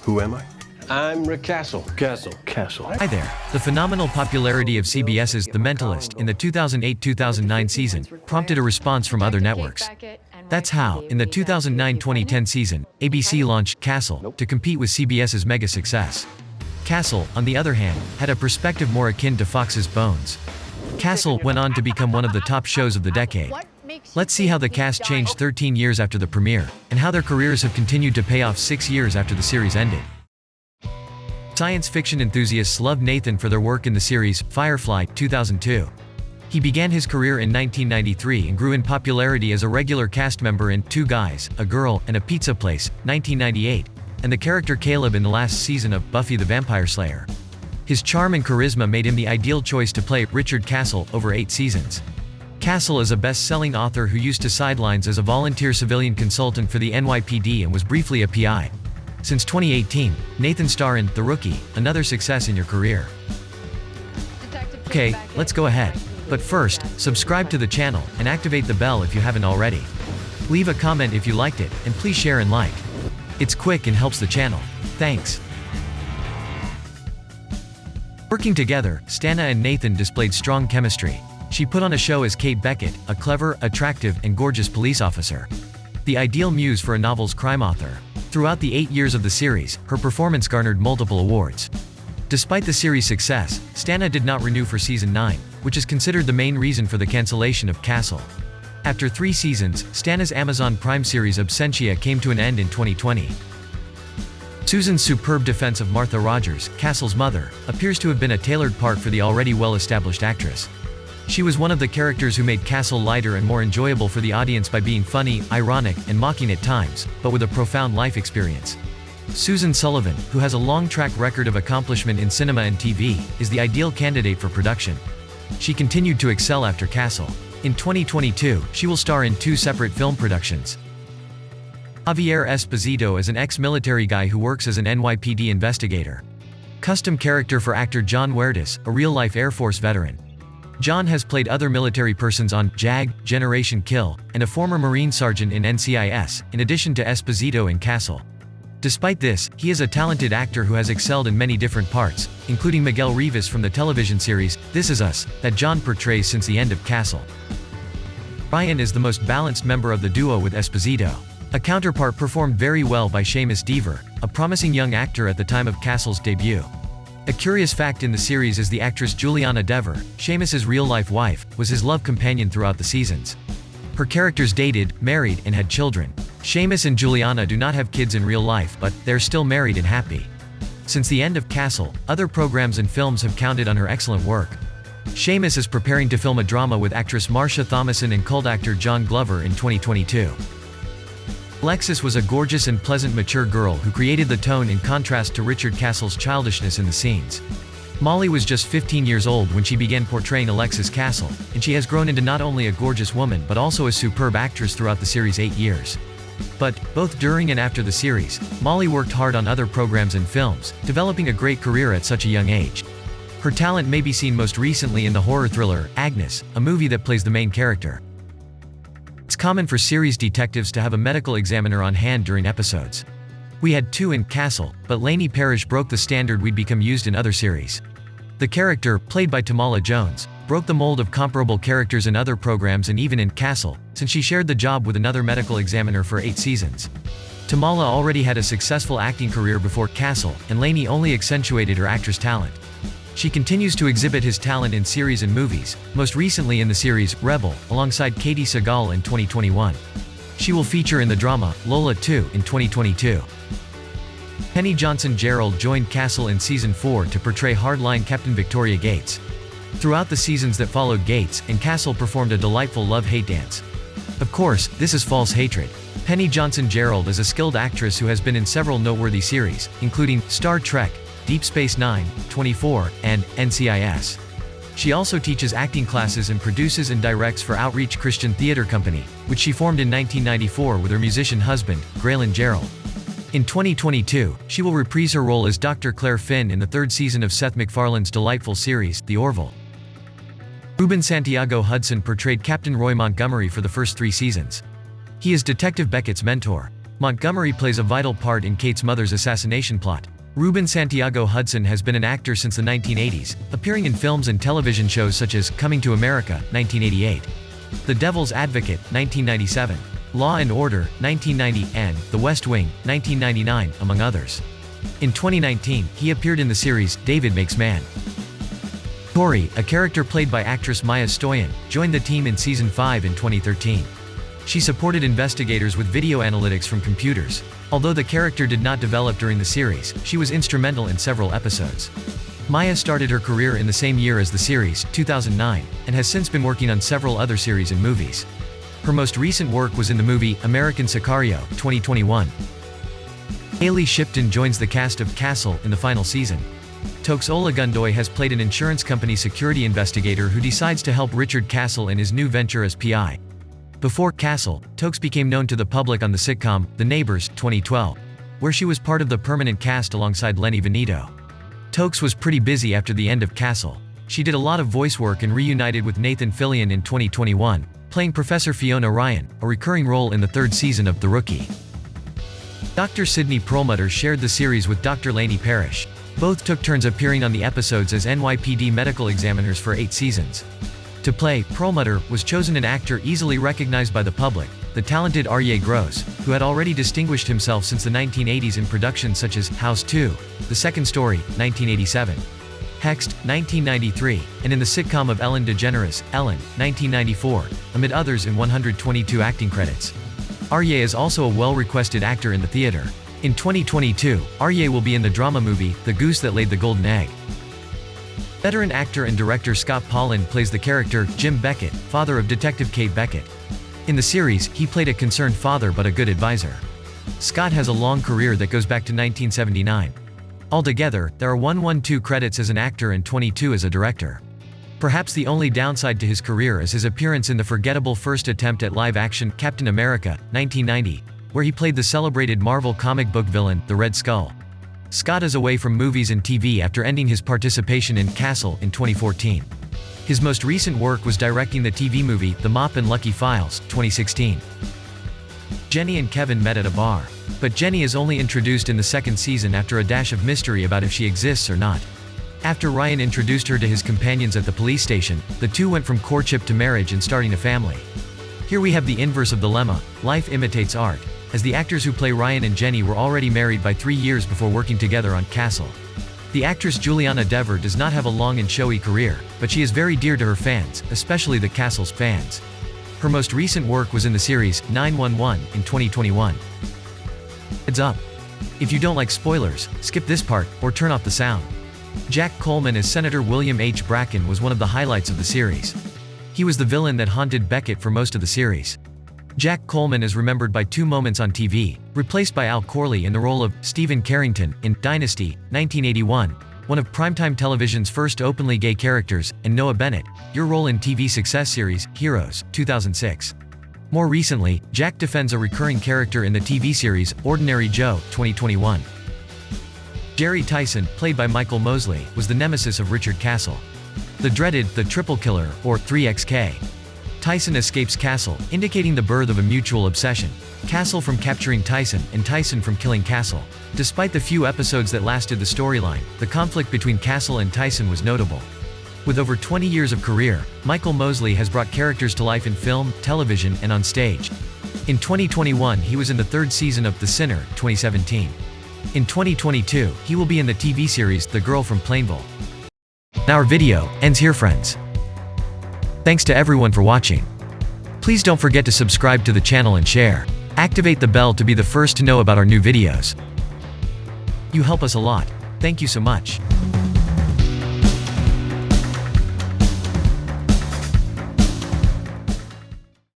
Who am I? I'm Rick Castle. Castle. Hi there. The phenomenal popularity of CBS's The Mentalist in the 2008-2009 season prompted a response from other networks. That's how, in the 2009-2010 season, ABC launched Castle to compete with CBS's mega success. Castle, on the other hand, had a perspective more akin to Fox's Bones. Castle went on to become one of the top shows of the decade. Let's see how the cast changed 13 years after the premiere, and how their careers have continued to pay off 6 years after the series ended. Science fiction enthusiasts loved Nathan for their work in the series Firefly, 2002. He began his career in 1993 and grew in popularity as a regular cast member in Two Guys, a Girl, and a Pizza Place, 1998, and the character Caleb in the last season of Buffy the Vampire Slayer. His charm and charisma made him the ideal choice to play Richard Castle over 8 seasons. Castle is a best-selling author who used to sidelines as a volunteer civilian consultant for the NYPD and was briefly a PI. Since 2018, Nathan starred in The Rookie, another success in your career. Okay, let's go ahead. But first, subscribe to the channel and activate the bell if you haven't already. Leave a comment if you liked it, and please share and like. It's quick and helps the channel. Thanks. Working together, Stana and Nathan displayed strong chemistry. She put on a show as Kate Beckett, a clever, attractive, and gorgeous police officer. The ideal muse for a novel's crime author. Throughout the 8 years of the series, her performance garnered multiple awards. Despite the series' success, Stana did not renew for season 9, which is considered the main reason for the cancellation of Castle. After 3 seasons, Stana's Amazon Prime series Absentia came to an end in 2020. Susan's superb defense of Martha Rogers, Castle's mother, appears to have been a tailored part for the already well-established actress. She was one of the characters who made Castle lighter and more enjoyable for the audience by being funny, ironic, and mocking at times, but with a profound life experience. Susan Sullivan, who has a long track record of accomplishment in cinema and TV, is the ideal candidate for production. She continued to excel after Castle. In 2022, she will star in 2 separate film productions. Javier Esposito is an ex-military guy who works as an NYPD investigator. Custom character for actor John Huertas, a real-life Air Force veteran. John has played other military persons on JAG, Generation Kill, and a former Marine sergeant in NCIS, in addition to Esposito and Castle. Despite this, he is a talented actor who has excelled in many different parts, including Miguel Rivas from the television series This Is Us, that John portrays since the end of Castle. Ryan is the most balanced member of the duo with Esposito. A counterpart performed very well by Seamus Dever, a promising young actor at the time of Castle's debut. A curious fact in the series is the actress Juliana Dever, Seamus's real-life wife, was his love companion throughout the seasons. Her characters dated, married, and had children. Seamus and Juliana do not have kids in real life, but they're still married and happy. Since the end of Castle, other programs and films have counted on her excellent work. Seamus is preparing to film a drama with actress Marsha Thomason and cult actor John Glover in 2022. Alexis was a gorgeous and pleasant mature girl who created the tone in contrast to Richard Castle's childishness in the scenes. Molly was just 15 years old when she began portraying Alexis Castle, and she has grown into not only a gorgeous woman but also a superb actress throughout the series' 8 years. But, both during and after the series, Molly worked hard on other programs and films, developing a great career at such a young age. Her talent may be seen most recently in the horror thriller, Agnes, a movie that plays the main character. It's common for series detectives to have a medical examiner on hand during episodes. We had 2 in Castle, but Lainey Parrish broke the standard we'd become used in other series. The character, played by Tamala Jones, broke the mold of comparable characters in other programs and even in Castle, since she shared the job with another medical examiner for 8 seasons. Tamala already had a successful acting career before Castle, and Lainey only accentuated her actress talent. She continues to exhibit his talent in series and movies, most recently in the series Rebel, alongside Katie Sagal in 2021. She will feature in the drama Lola 2 in 2022. Penny Johnson-Gerald joined Castle in Season 4 to portray hardline Captain Victoria Gates. Throughout the seasons that followed, Gates and Castle performed a delightful love-hate dance. Of course, this is false hatred. Penny Johnson-Gerald is a skilled actress who has been in several noteworthy series, including Star Trek, Deep Space Nine, 24, and NCIS. She also teaches acting classes and produces and directs for Outreach Christian Theater Company, which she formed in 1994 with her musician husband, Graylin Gerald. In 2022, she will reprise her role as Dr. Claire Finn in the 3rd season of Seth MacFarlane's delightful series, The Orville. Ruben Santiago Hudson portrayed Captain Roy Montgomery for the first 3 seasons. He is Detective Beckett's mentor. Montgomery plays a vital part in Kate's mother's assassination plot. Ruben Santiago Hudson has been an actor since the 1980s, appearing in films and television shows such as Coming to America, 1988, The Devil's Advocate, 1997, Law and Order, 1990, and The West Wing, 1999, among others. In 2019, he appeared in the series David Makes Man. Tori, a character played by actress Maya Stoyan, joined the team in Season 5 in 2013. She supported investigators with video analytics from computers. Although the character did not develop during the series, she was instrumental in several episodes. Maya started her career in the same year as the series, 2009, and has since been working on several other series and movies. Her most recent work was in the movie American Sicario, 2021. Haley Shipton joins the cast of Castle in the final season. Tokes Olagundoy has played an insurance company security investigator who decides to help Richard Castle in his new venture as PI. Before Castle, Tokes became known to the public on the sitcom The Neighbors, 2012, where she was part of the permanent cast alongside Lenny Venito. Tokes was pretty busy after the end of Castle. She did a lot of voice work and reunited with Nathan Fillion in 2021, playing Professor Fiona Ryan, a recurring role in the third season of The Rookie. Dr. Sidney Perlmutter shared the series with Dr. Lainey Parrish. Both took turns appearing on the episodes as NYPD medical examiners for 8 seasons. To play Perlmutter was chosen an actor easily recognized by the public, the talented Aryeh Gross, who had already distinguished himself since the 1980s in productions such as House 2, The Second Story, 1987, Hexed, 1993, and in the sitcom of Ellen DeGeneres, Ellen, 1994, amid others in 122 acting credits. Aryeh is also a well-requested actor in the theater. In 2022, Aryeh will be in the drama movie, The Goose That Laid the Golden Egg. Veteran actor and director Scott Pollan plays the character, Jim Beckett, father of Detective Kate Beckett. In the series, he played a concerned father but a good advisor. Scott has a long career that goes back to 1979. Altogether, there are 112 credits as an actor and 22 as a director. Perhaps the only downside to his career is his appearance in the forgettable first attempt at live-action Captain America, 1990, where he played the celebrated Marvel comic book villain, the Red Skull. Scott is away from movies and TV after ending his participation in Castle in 2014. His most recent work was directing the TV movie The Mop and Lucky Files, 2016. Jenny and Kevin met at a bar. But Jenny is only introduced in the second season after a dash of mystery about if she exists or not. After Ryan introduced her to his companions at the police station, the two went from courtship to marriage and starting a family. Here we have the inverse of the lemma, life imitates art, as the actors who play Ryan and Jenny were already married by 3 years before working together on Castle. The actress Juliana Dever does not have a long and showy career, but she is very dear to her fans, especially the Castle's fans. Her most recent work was in the series 911 in 2021. Heads up. If you don't like spoilers, skip this part, or turn off the sound. Jack Coleman as Senator William H. Bracken was one of the highlights of the series. He was the villain that haunted Beckett for most of the series. Jack Coleman is remembered by 2 moments on TV, replaced by Al Corley in the role of Stephen Carrington in Dynasty, 1981, one of primetime television's first openly gay characters, and Noah Bennett, your role in TV success series, Heroes, 2006. More recently, Jack defends a recurring character in the TV series, Ordinary Joe, 2021. Jerry Tyson, played by Michael Mosley, was the nemesis of Richard Castle. The dreaded The Triple Killer, or 3XK. Tyson escapes Castle, indicating the birth of a mutual obsession. Castle from capturing Tyson, and Tyson from killing Castle. Despite the few episodes that lasted the storyline, the conflict between Castle and Tyson was notable. With over 20 years of career, Michael Mosley has brought characters to life in film, television, and on stage. In 2021 he was in the 3rd season of The Sinner, 2017. In 2022, he will be in the TV series The Girl from Plainville. Our video ends here, friends. Thanks to everyone for watching. Please don't forget to subscribe to the channel and share. Activate the bell to be the first to know about our new videos. You help us a lot. Thank you so much.